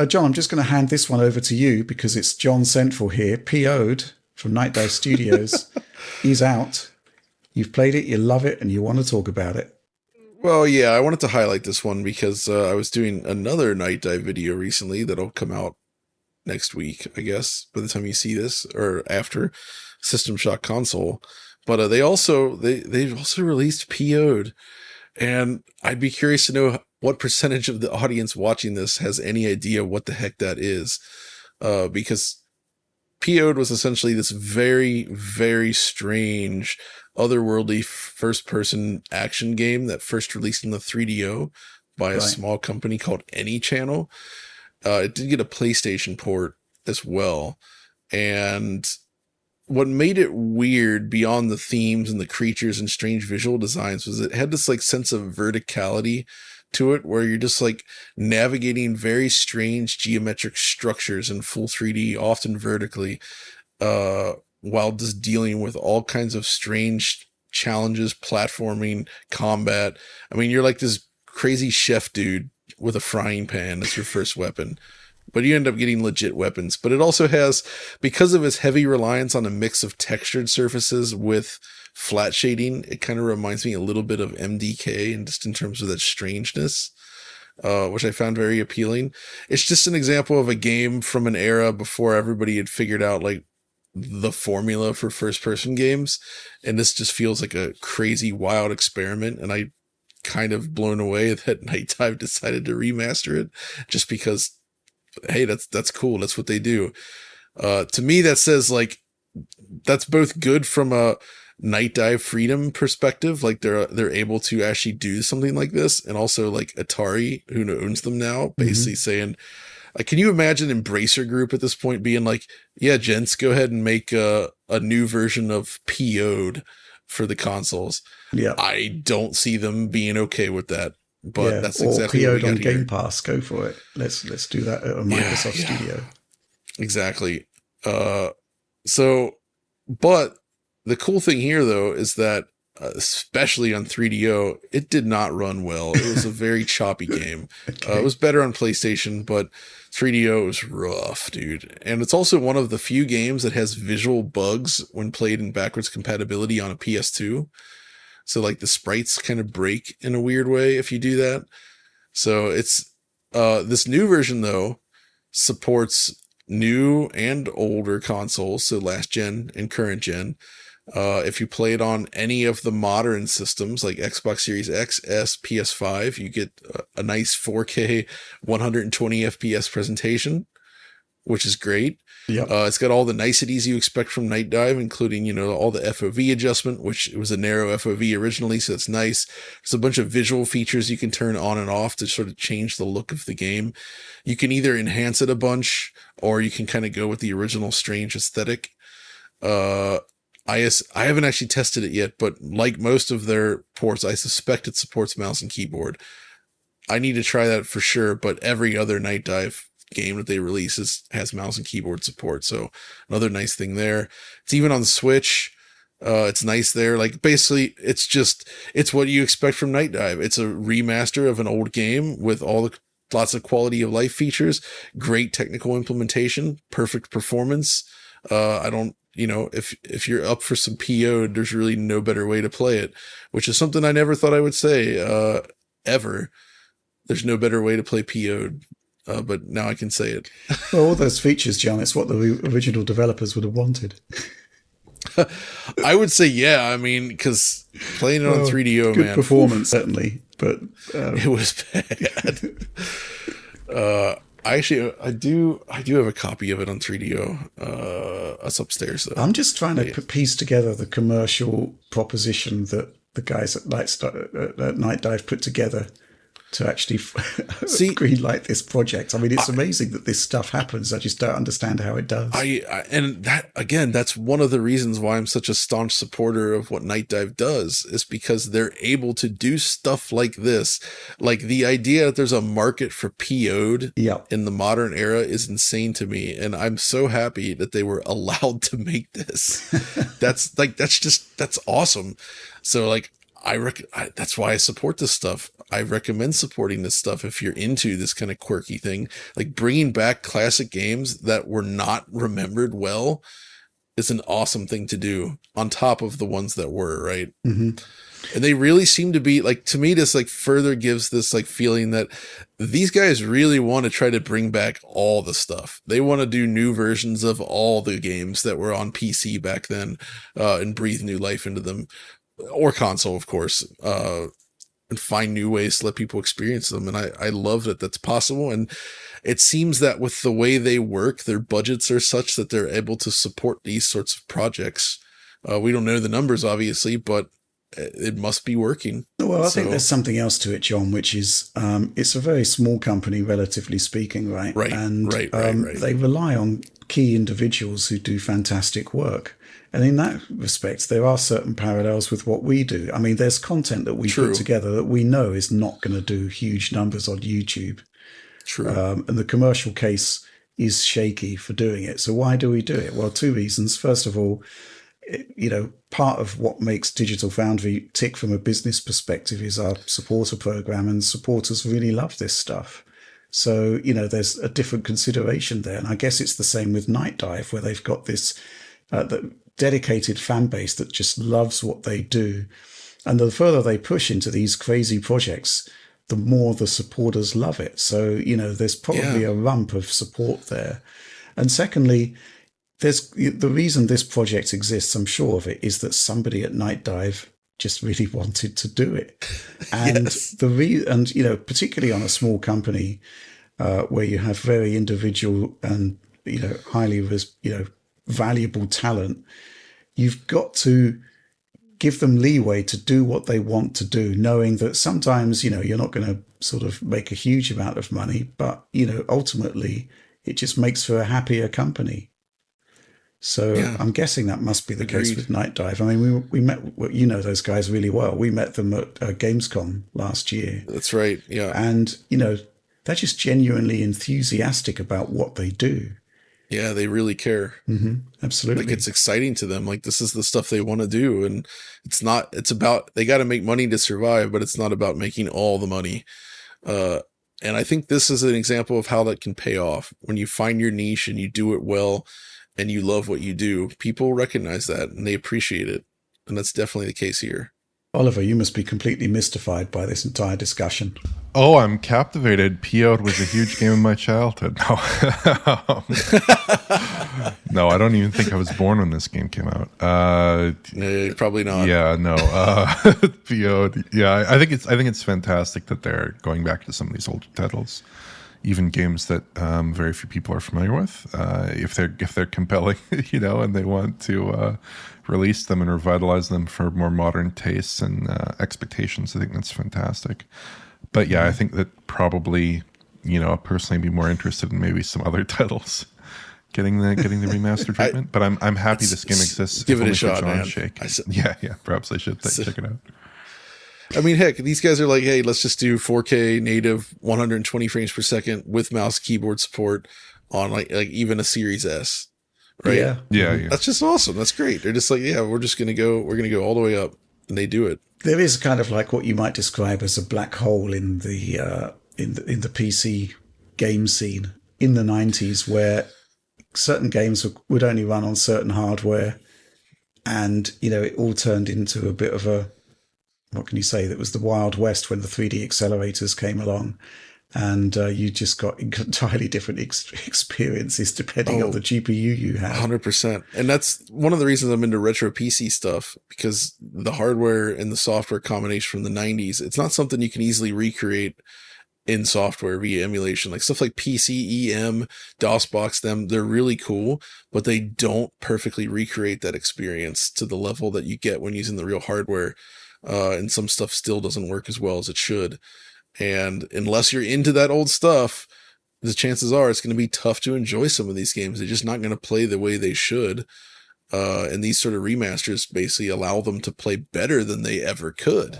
John, I'm just going to hand this one over to you because it's John Central here. Poed from Nightdive Studios is out. You've played it, you love it, and you want to talk about it. Well, yeah, I wanted to highlight this one because I was doing another Nightdive video recently that'll come out next week, I guess, by the time you see this, or after System Shock console. But they've also released PO'd, and I'd be curious to know what percentage of the audience watching this has any idea what the heck that is, because PO'd was essentially this very, very strange, otherworldly first-person action game that first released in the 3DO by a small company called Any Channel. It did get a PlayStation port as well. And what made it weird beyond the themes and the creatures and strange visual designs was it had this like sense of verticality to it where you're just like navigating very strange geometric structures in full 3D, often vertically, while just dealing with all kinds of strange challenges, platforming, combat. I mean, you're like this crazy chef dude with a frying pan as your first weapon, but you end up getting legit weapons. But it also has, because of its heavy reliance on a mix of textured surfaces with flat shading, it kind of reminds me a little bit of MDK, and just in terms of that strangeness, which I found very appealing. It's just an example of a game from an era before everybody had figured out like the formula for first person games. And this just feels like a crazy, wild experiment. And I kind of blown away that Nightdive decided to remaster it just because, hey, that's cool. That's what they do. To me, that says like, that's both good from a Nightdive freedom perspective. Like they're able to actually do something like this. And also like Atari, who owns them now, basically saying, like, can you imagine Embracer Group at this point being like, yeah, gents, go ahead and make a new version of PO'd for the consoles. Yeah. I don't see them being okay with that, but that's or exactly what we PO'd on got here. Game Pass. Go for it. Let's do that at a Microsoft studio. Exactly. But the cool thing here though is that especially on 3DO, it did not run well. It was a very choppy game. It was better on PlayStation, but 3DO was rough, dude. And it's also one of the few games that has visual bugs when played in backwards compatibility on a PS2. So like the sprites kind of break in a weird way if you do that. So it's this new version though supports new and older consoles, so last gen and current gen. If you play it on any of the modern systems like Xbox Series X, S, PS5, you get a nice 4K 120 FPS presentation, which is great. Yeah. It's got all the niceties you expect from Nightdive, including, all the FOV adjustment, which it was a narrow FOV originally, so it's nice. There's a bunch of visual features you can turn on and off to sort of change the look of the game. You can either enhance it a bunch, or you can kind of go with the original strange aesthetic. I haven't actually tested it yet, but like most of their ports, I suspect it supports mouse and keyboard. I need to try that for sure, but every other Nightdive game that they release has mouse and keyboard support. So another nice thing there. It's even on the Switch. It's nice there. Like basically it's what you expect from Nightdive. It's a remaster of an old game with lots of quality of life features, great technical implementation, perfect performance. If you're up for some PO, there's really no better way to play it, which is something I never thought I would say, ever. There's no better way to play PO, but now I can say it. Well, all those features, John, it's what the original developers would have wanted. I would say, yeah. I mean, because playing it on 3DO, good man. performance, certainly, but it was bad. I do have a copy of it on 3DO. It's upstairs though. I'm just trying to piece together the commercial proposition that the guys at Nightdive put together to actually greenlight this project. I mean, it's amazing that this stuff happens. I just don't understand how it does. That's one of the reasons why I'm such a staunch supporter of what Nightdive does, is because they're able to do stuff like this. Like the idea that there's a market for PO'd in the modern era is insane to me. And I'm so happy that they were allowed to make this. That's awesome. So like, that's why I support this stuff. I recommend supporting this stuff if you're into this kind of quirky thing, like bringing back classic games that were not remembered well is an awesome thing to do on top of the ones that were, right. Mm-hmm. And they really seem to be like, to me, this like further gives this like feeling that these guys really want to try to bring back all the stuff. They want to do new versions of all the games that were on PC back then, and breathe new life into them, or console, of course, and find new ways to let people experience them. And I love that that's possible. And it seems that with the way they work, their budgets are such that they're able to support these sorts of projects. We don't know the numbers, obviously, but it must be working. Well, I think there's something else to it, John, which is it's a very small company, relatively speaking, right? Right. And right. They rely on key individuals who do fantastic work. And in that respect, there are certain parallels with what we do. I mean, there's content that we put together that we know is not going to do huge numbers on YouTube. True. And the commercial case is shaky for doing it. So why do we do it? Well, two reasons. First of all, part of what makes Digital Foundry tick from a business perspective is our supporter program, and supporters really love this stuff. So, there's a different consideration there. And I guess it's the same with Nightdive, where they've got this the dedicated fan base that just loves what they do. And the further they push into these crazy projects, the more the supporters love it. So, there's probably a rump of support there. And secondly, there's the reason this project exists, I'm sure of it, is that somebody at Nightdive just really wanted to do it. And particularly on a small company where you have very individual and highly valuable talent, you've got to give them leeway to do what they want to do, knowing that sometimes you're not going to sort of make a huge amount of money, but ultimately it just makes for a happier company. So I'm guessing that must be the case with Nightdive. I mean, we met, those guys really well. We met them at Gamescom last year. That's right. Yeah. And, they're just genuinely enthusiastic about what they do. Yeah, they really care. Mm-hmm. Absolutely. Like, it's exciting to them. Like, this is the stuff they want to do. And it's about, they got to make money to survive, but it's not about making all the money. And I think this is an example of how that can pay off. When you find your niche and you do it well, and you love what you do, people recognize that and they appreciate it. And that's definitely the case here. Oliver, you must be completely mystified by this entire discussion. Oh, I'm captivated. Poed was a huge game of my childhood. No. No, I don't even think I was born when this game came out. No, probably not. Yeah, no. Poed. Yeah, I think it's fantastic that they're going back to some of these older titles. Even games that very few people are familiar with, if they're compelling, and they want to release them and revitalize them for more modern tastes and expectations, I think that's fantastic. But yeah, I think that probably, I'll personally be more interested in maybe some other titles getting the remaster treatment. But I'm happy this game exists. Give it a shot, man. Yeah, perhaps I should check it out. I mean, heck, these guys are like, hey, let's just do 4K native 120 frames per second with mouse keyboard support on like even a Series S, right? Yeah. That's just awesome. That's great. They're just like, yeah, we're going to go all the way up, and they do it. There is kind of like what you might describe as a black hole in the PC game scene in the 90s, where certain games would only run on certain hardware, and it all turned into a bit of a, what can you say, that was the Wild West when the 3D accelerators came along, and you just got entirely different experiences depending on the GPU you had. 100%. And that's one of the reasons I'm into retro PC stuff, because the hardware and the software combination from the 90s, it's not something you can easily recreate in software via emulation. Like stuff like PC, EM, DOSBox, they're really cool, but they don't perfectly recreate that experience to the level that you get when using the real hardware. And some stuff still doesn't work as well as it should. And unless you're into that old stuff, the chances are it's going to be tough to enjoy some of these games. They're just not going to play the way they should. And these sort of remasters basically allow them to play better than they ever could.